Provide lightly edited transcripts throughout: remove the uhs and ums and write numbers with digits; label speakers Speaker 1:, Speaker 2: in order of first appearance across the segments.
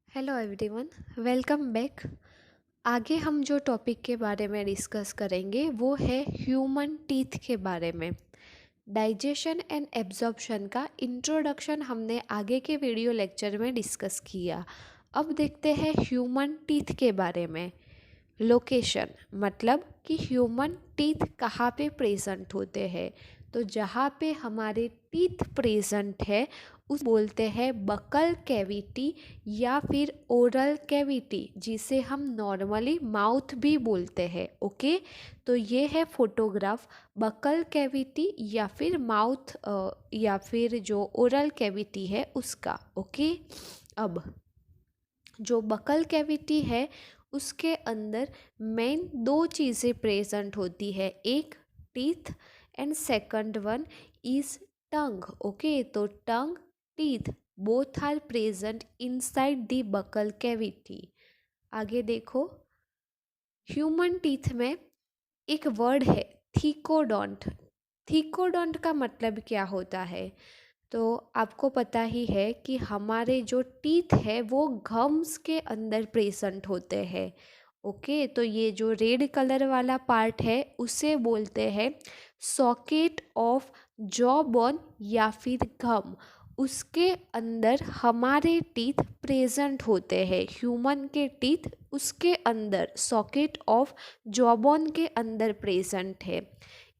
Speaker 1: Hello everyone, welcome back. आगे हम जो टॉपिक के बारे में डिस्कस करेंगे वो है ह्यूमन टीथ के बारे में। डाइजेशन एंड एब्जॉर्प्शन का इंट्रोडक्शन हमने आगे के वीडियो लेक्चर में डिस्कस किया। अब देखते हैं ह्यूमन टीथ के बारे में। लोकेशन मतलब कि ह्यूमन टीथ कहाँ पे प्रेजेंट होते हैं। तो जहाँ पे हमारे टीथ प्रेजेंट है उस बोलते हैं बकल कैविटी या फिर ओरल कैविटी, जिसे हम नॉर्मली माउथ भी बोलते हैं। ओके, तो ये है फोटोग्राफ बकल कैविटी या फिर माउथ या फिर जो ओरल कैविटी है उसका। ओके, अब जो बकल कैविटी है उसके अंदर मेन दो चीज़ें प्रेजेंट होती है, एक teeth and second one is tongue. Okay, तो tongue teeth both are present inside the buccal cavity. आगे देखो, ह्यूमन टीथ में एक वर्ड है थीकोडोंट। थीकोडोंट का मतलब क्या होता है? तो आपको पता ही है कि हमारे जो टीथ है वो गम्स के अंदर प्रेजेंट होते हैं। ओके, तो ये जो रेड कलर वाला पार्ट है उसे बोलते हैं सॉकेट ऑफ जॉ बोन या फिर गम। उसके अंदर हमारे टीथ प्रेजेंट होते हैं। ह्यूमन के टीथ उसके अंदर सॉकेट ऑफ जॉ बोन के अंदर प्रेजेंट है,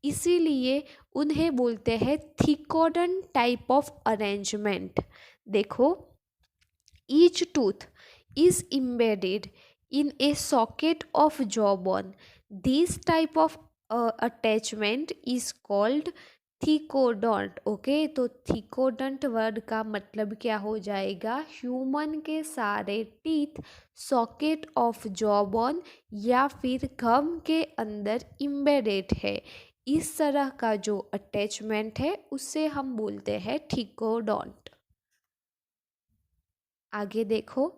Speaker 1: इसीलिए उन्हें बोलते हैं थिकोडन टाइप ऑफ अरेंजमेंट। देखो, each tooth is embedded in a socket of jawbone. This type of attachment is called thecodont. Okay, तो थिकोडोंट वर्ड का मतलब क्या हो जाएगा? ह्यूमन के सारे टीथ सॉकेट ऑफ जॉबोन या फिर गम के अंदर इम्बेडेड है। इस तरह का जो अटैचमेंट है उसे हम बोलते हैं थिकोडोंट। आगे देखो,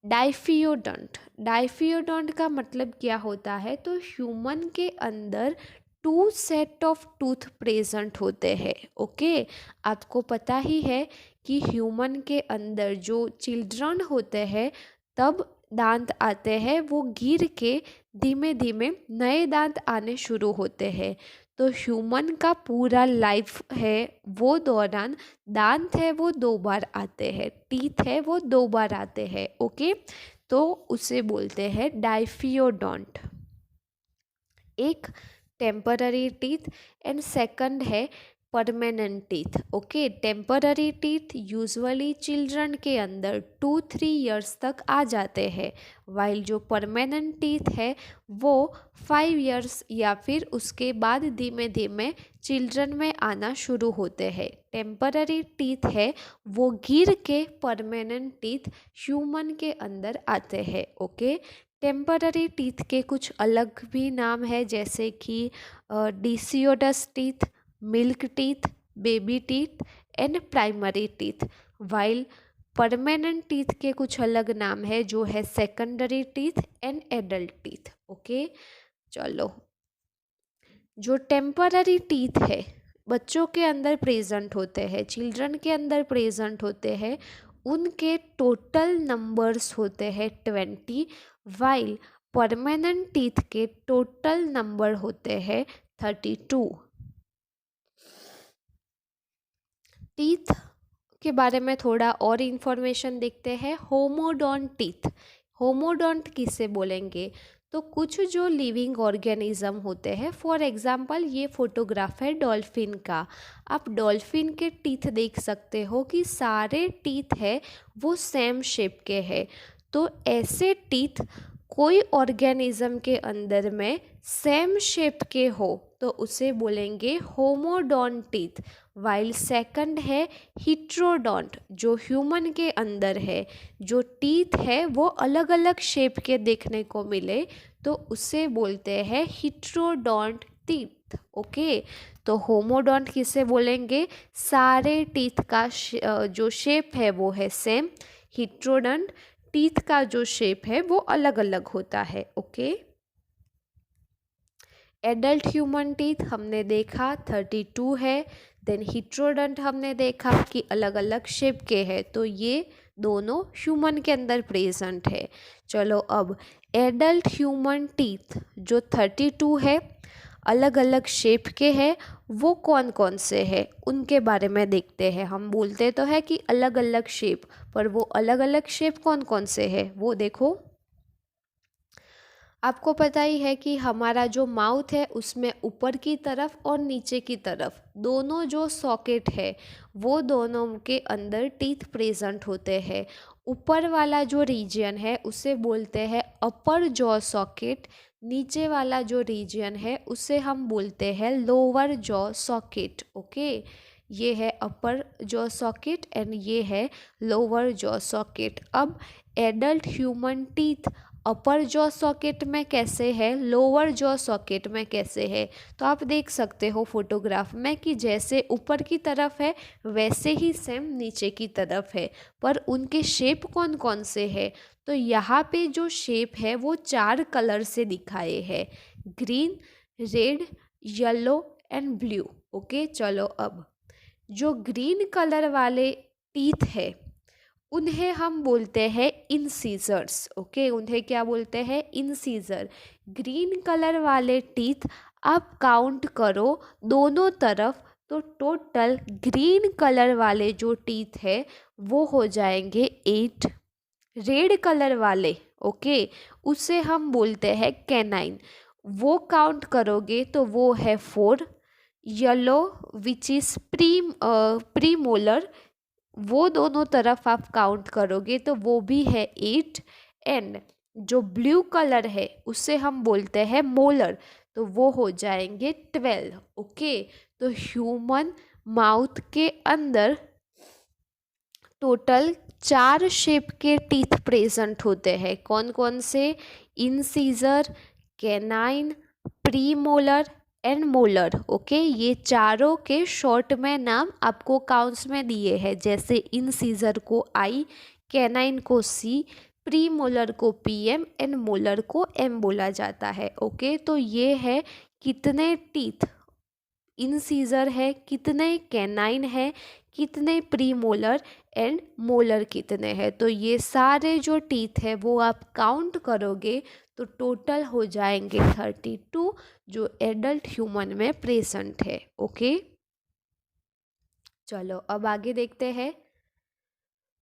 Speaker 1: डाइफियोडोंट। डाइफियोडोंट का मतलब क्या होता है? तो ह्यूमन के अंदर two set of tooth present होते हैं। ओके, आपको पता ही है कि ह्यूमन के अंदर जो चिल्ड्रन होते हैं तब दांत आते हैं, वो गिर के धीमे धीमे नए दांत आने शुरू होते हैं। तो ह्यूमन का पूरा लाइफ है वो दौरान दांत है वो दो बार आते हैं, टीथ है वो दो बार आते हैं। ओके, तो उसे बोलते हैं डाइफियोडोंट। एक टेम्पररी टीथ एंड सेकंड है permanent teeth. Okay, temporary teeth usually children के अंदर 2-3 इयर्स तक आ जाते हैं, वाइल जो परमानेंट टीथ है वो 5 इयर्स या फिर उसके बाद धीमे धीमे चिल्ड्रन में आना शुरू होते हैं। टेम्पररी टीथ है वो गिर के परमानेंट टीथ ह्यूमन के अंदर आते हैं। ओके, टेम्पररी टीथ के कुछ अलग भी नाम है, जैसे कि deciduous teeth, milk teeth, baby teeth and primary teeth. While permanent teeth के कुछ अलग नाम है जो है secondary teeth and adult teeth. Okay, चलो, जो टेम्पररी टीथ है बच्चों के अंदर प्रेजेंट होते हैं, चिल्ड्रन के अंदर प्रेजेंट होते हैं, उनके टोटल नंबर्स होते हैं 20, वाइल परमानेंट टीथ के टोटल नंबर होते हैं 32। टीथ के बारे में थोड़ा और इन्फॉर्मेशन देखते हैं। होमोडोंट टीथ, होमोडोंट किसे बोलेंगे? तो कुछ जो लिविंग ऑर्गेनिज्म होते हैं, फॉर एग्जांपल ये फोटोग्राफ है डॉल्फिन का। आप डॉल्फिन के टीथ देख सकते हो कि सारे टीथ है वो सेम शेप के हैं। तो ऐसे टीथ कोई ऑर्गेनिज्म के अंदर में सेम शेप के हो तो उसे बोलेंगे होमोडोंट टीथ। वाइल सेकंड है हिट्रोडोंट, जो ह्यूमन के अंदर है, जो टीथ है वो अलग अलग शेप के देखने को मिले तो उसे बोलते हैं हिट्रोडोंट टीथ। ओके, तो होमोडोंट किसे बोलेंगे? सारे टीथ का जो शेप है वो है सेम। हिट्रोडोंट टीथ का जो शेप है वो अलग अलग होता है। ओके, एडल्ट ह्यूमन टीथ हमने देखा 32 है। देन हिट्रोडोंट हमने देखा कि अलग अलग शेप के हैं, तो ये दोनों ह्यूमन के अंदर प्रेजेंट है। चलो अब एडल्ट ह्यूमन टीथ जो 32 है, अलग अलग शेप के हैं, वो कौन कौन से हैं उनके बारे में देखते हैं। हम बोलते तो है कि अलग अलग शेप, पर वो अलग अलग शेप कौन कौन से हैं वो देखो। आपको पता ही है कि हमारा जो माउथ है उसमें ऊपर की तरफ और नीचे की तरफ दोनों जो सॉकेट है वो दोनों के अंदर टीथ प्रेजेंट होते हैं। ऊपर वाला जो रीजन है उसे बोलते हैं अपर जॉ सॉकेट, नीचे वाला जो रीजन है उसे हम बोलते हैं लोअर जॉ सॉकेट। ओके, ये है अपर जॉ सॉकेट एंड ये है लोअर जॉ सॉकेट। अब एडल्ट ह्यूमन टीथ अपर जॉ सॉकेट में कैसे है, लोअर जॉ सॉकेट में कैसे है, तो आप देख सकते हो फोटोग्राफ में कि जैसे ऊपर की तरफ है वैसे ही सेम नीचे की तरफ है, पर उनके शेप कौन कौन से हैं। तो यहाँ पे जो शेप है वो 4 कलर से दिखाए हैं, green, red, yellow and blue. Okay, चलो अब जो ग्रीन कलर वाले टीथ है उन्हें हम बोलते हैं इंसीजर्स। ओके, उन्हें क्या बोलते हैं, इंसीजर। ग्रीन कलर वाले टीथ आप काउंट करो दोनों तरफ, तो टोटल ग्रीन कलर वाले जो टीथ है वो हो जाएंगे 8। रेड कलर वाले, ओके, उसे हम बोलते हैं कैनाइन, वो काउंट करोगे तो वो है 4। येलो विच इज प्रीमोलर, वो दोनों तरफ आप काउंट करोगे तो वो भी है 8। एंड जो ब्लू कलर है उसे हम बोलते हैं मोलर, तो वो हो जाएंगे 12। ओके, तो ह्यूमन माउथ के अंदर टोटल 4 शेप के टीथ प्रेजेंट होते हैं। कौन कौन से, incisor, canine, premolar and molar. Okay, ये चारों के शॉर्ट में नाम आपको काउंट्स में दिए हैं, जैसे इंसीजर को आई, कैनाइन को सी, प्रीमोलर को पीएम एंड मोलर को एम बोला जाता है। ओके, तो ये है कितने टीथ इंसीजर है, कितने कैनाइन है, कितने प्रीमोलर एंड मोलर कितने हैं। तो ये सारे जो टीथ है वो आप काउंट करोगे तो टोटल हो जाएंगे 32 जो एडल्ट ह्यूमन में प्रेजेंट है। ओके, चलो अब आगे देखते हैं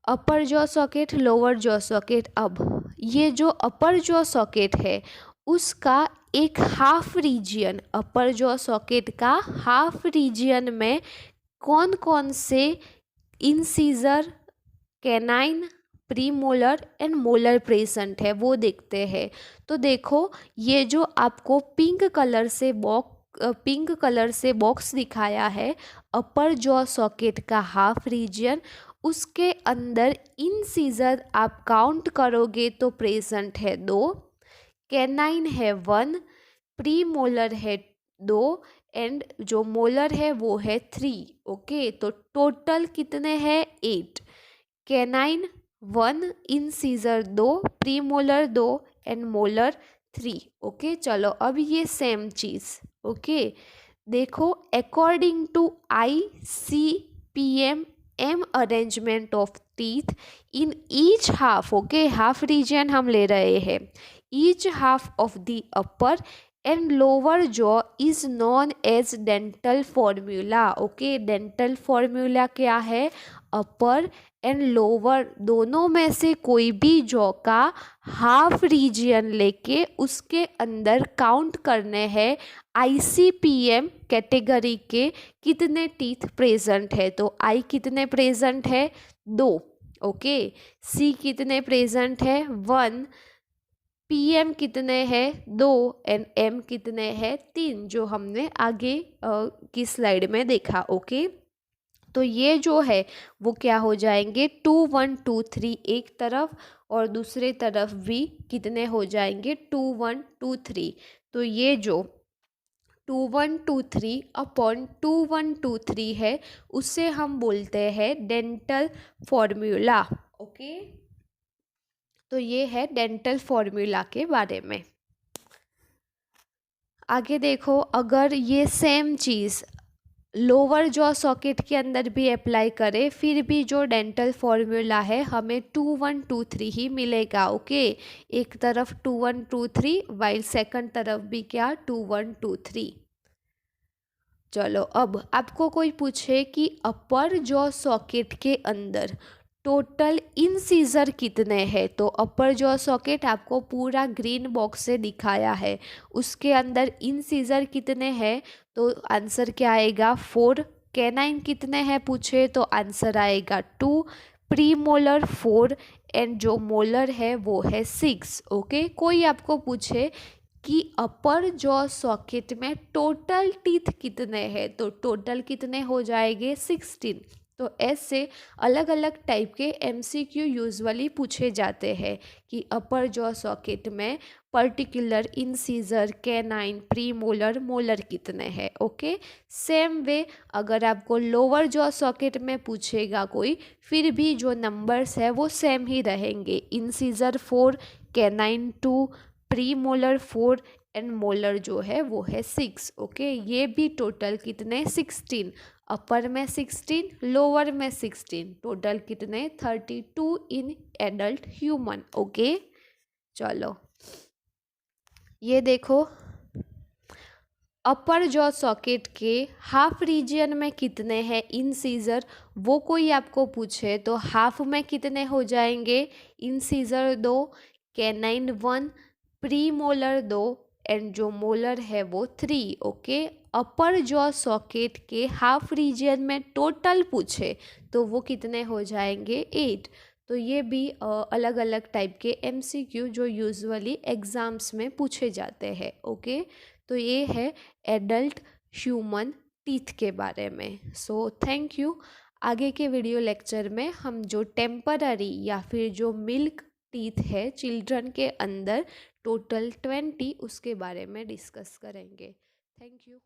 Speaker 1: अपर jaw socket, lower jaw socket. अब ये जो अपर जॉ सॉकेट है उसका एक हाफ रीजियन, अपर जॉ सॉकेट का हाफ रीजियन में कौन कौन से incisor, canine, premolar and molar present है वो देखते हैं। तो देखो, ये जो आपको पिंक कलर से बॉक्स दिखाया है अपर जॉ सॉकेट का हाफ रीजियन, उसके अंदर इंसीजर आप काउंट करोगे तो प्रेजेंट है 2, कैनाइन है 1, प्रीमोलर है 2 एंड जो मोलर है वो है 3। ओके, तो टोटल कितने हैं 8, canine 1, incisor 2, premolar 2 and molar 3। Okay, चलो अब ये सेम चीज़। ओके, देखो according to ICPM M arrangement of teeth in each half, okay, half region हम ले रहे हैं, each half of the upper and lower jaw is known as dental formula. Okay, dental formula क्या है, अपर and lower दोनों में से कोई भी जॉ का हाफ रीजियन लेके उसके अंदर काउंट करने हैं ICPM कैटेगरी के कितने टीथ प्रेजेंट है। तो आई कितने प्रेजेंट है 2, ओके, सी कितने प्रेजेंट है 1, PM कितने हैं 2 एंड M कितने हैं 3, जो हमने आगे की स्लाइड में देखा। ओके, तो ये जो है वो क्या हो जाएंगे 2 1 2 3 एक तरफ और दूसरे तरफ भी कितने हो जाएंगे 2 1 2 3। तो ये जो 2 1 2 3 अपॉन 2 1 2 3 है उसे हम बोलते हैं डेंटल फॉर्मूला। ओके, तो ये है डेंटल फॉर्मूला के बारे में। आगे देखो, अगर ये सेम चीज़ लोअर जॉ सॉकेट के अंदर भी अप्लाई करें फिर भी जो डेंटल फॉर्मूला है हमें 2 1 2 3 ही मिलेगा। ओके, एक तरफ 2 1 2 3 वाइल सेकंड तरफ भी क्या 2 1 2 3। चलो अब आपको कोई पूछे कि अपर जॉ सॉकेट के अंदर टोटल इंसीजर कितने हैं, तो अपर जॉ सॉकेट आपको पूरा ग्रीन बॉक्स से दिखाया है, उसके अंदर इंसीजर कितने हैं, तो आंसर क्या आएगा 4। कैनाइन कितने हैं पूछे तो आंसर आएगा 2। प्री मोलर 4 एंड जो मोलर है वो है 6। ओके, कोई आपको पूछे कि अपर जॉ सॉकेट में टोटल टीथ कितने हैं, तो टोटल कितने हो जाएंगे 16। तो ऐसे अलग अलग टाइप के एमसीक्यू यूजुअली पूछे जाते हैं कि अपर जॉ सॉकेट में particular incisor canine pre molar molar कितने हैं। ओके, सेम वे अगर आपको लोअर जॉ सॉकेट में पूछेगा कोई फिर भी जो नंबर्स है वो सेम ही रहेंगे। Incisor 4, canine 2, pre molar 4 and molar जो है वो है 6। ओके, ये भी टोटल कितने 16, अपर में 16 लोअर में 16, टोटल कितने 32 इन एडल्ट ह्यूमन। ओके, चलो ये देखो अपर जॉ सॉकेट के हाफ रीजन में कितने हैं इंसीजर, वो कोई आपको पूछे तो हाफ में कितने हो जाएंगे incisor 2, canine 1, pre molar 2 and जो मोलर है वो 3। ओके, अपर जॉ सॉकेट के हाफ रीजन में टोटल पूछे तो वो कितने हो जाएंगे 8। तो ये भी अलग अलग टाइप के एमसीक्यू जो यूजुअली एग्जाम्स में पूछे जाते हैं। ओके, तो ये है एडल्ट ह्यूमन टीथ के बारे में। So thank you. आगे के वीडियो लेक्चर में हम जो टेम्पररी या फिर जो मिल्क टीथ है चिल्ड्रन के अंदर टोटल 20 उसके बारे में डिस्कस करेंगे। Thank you.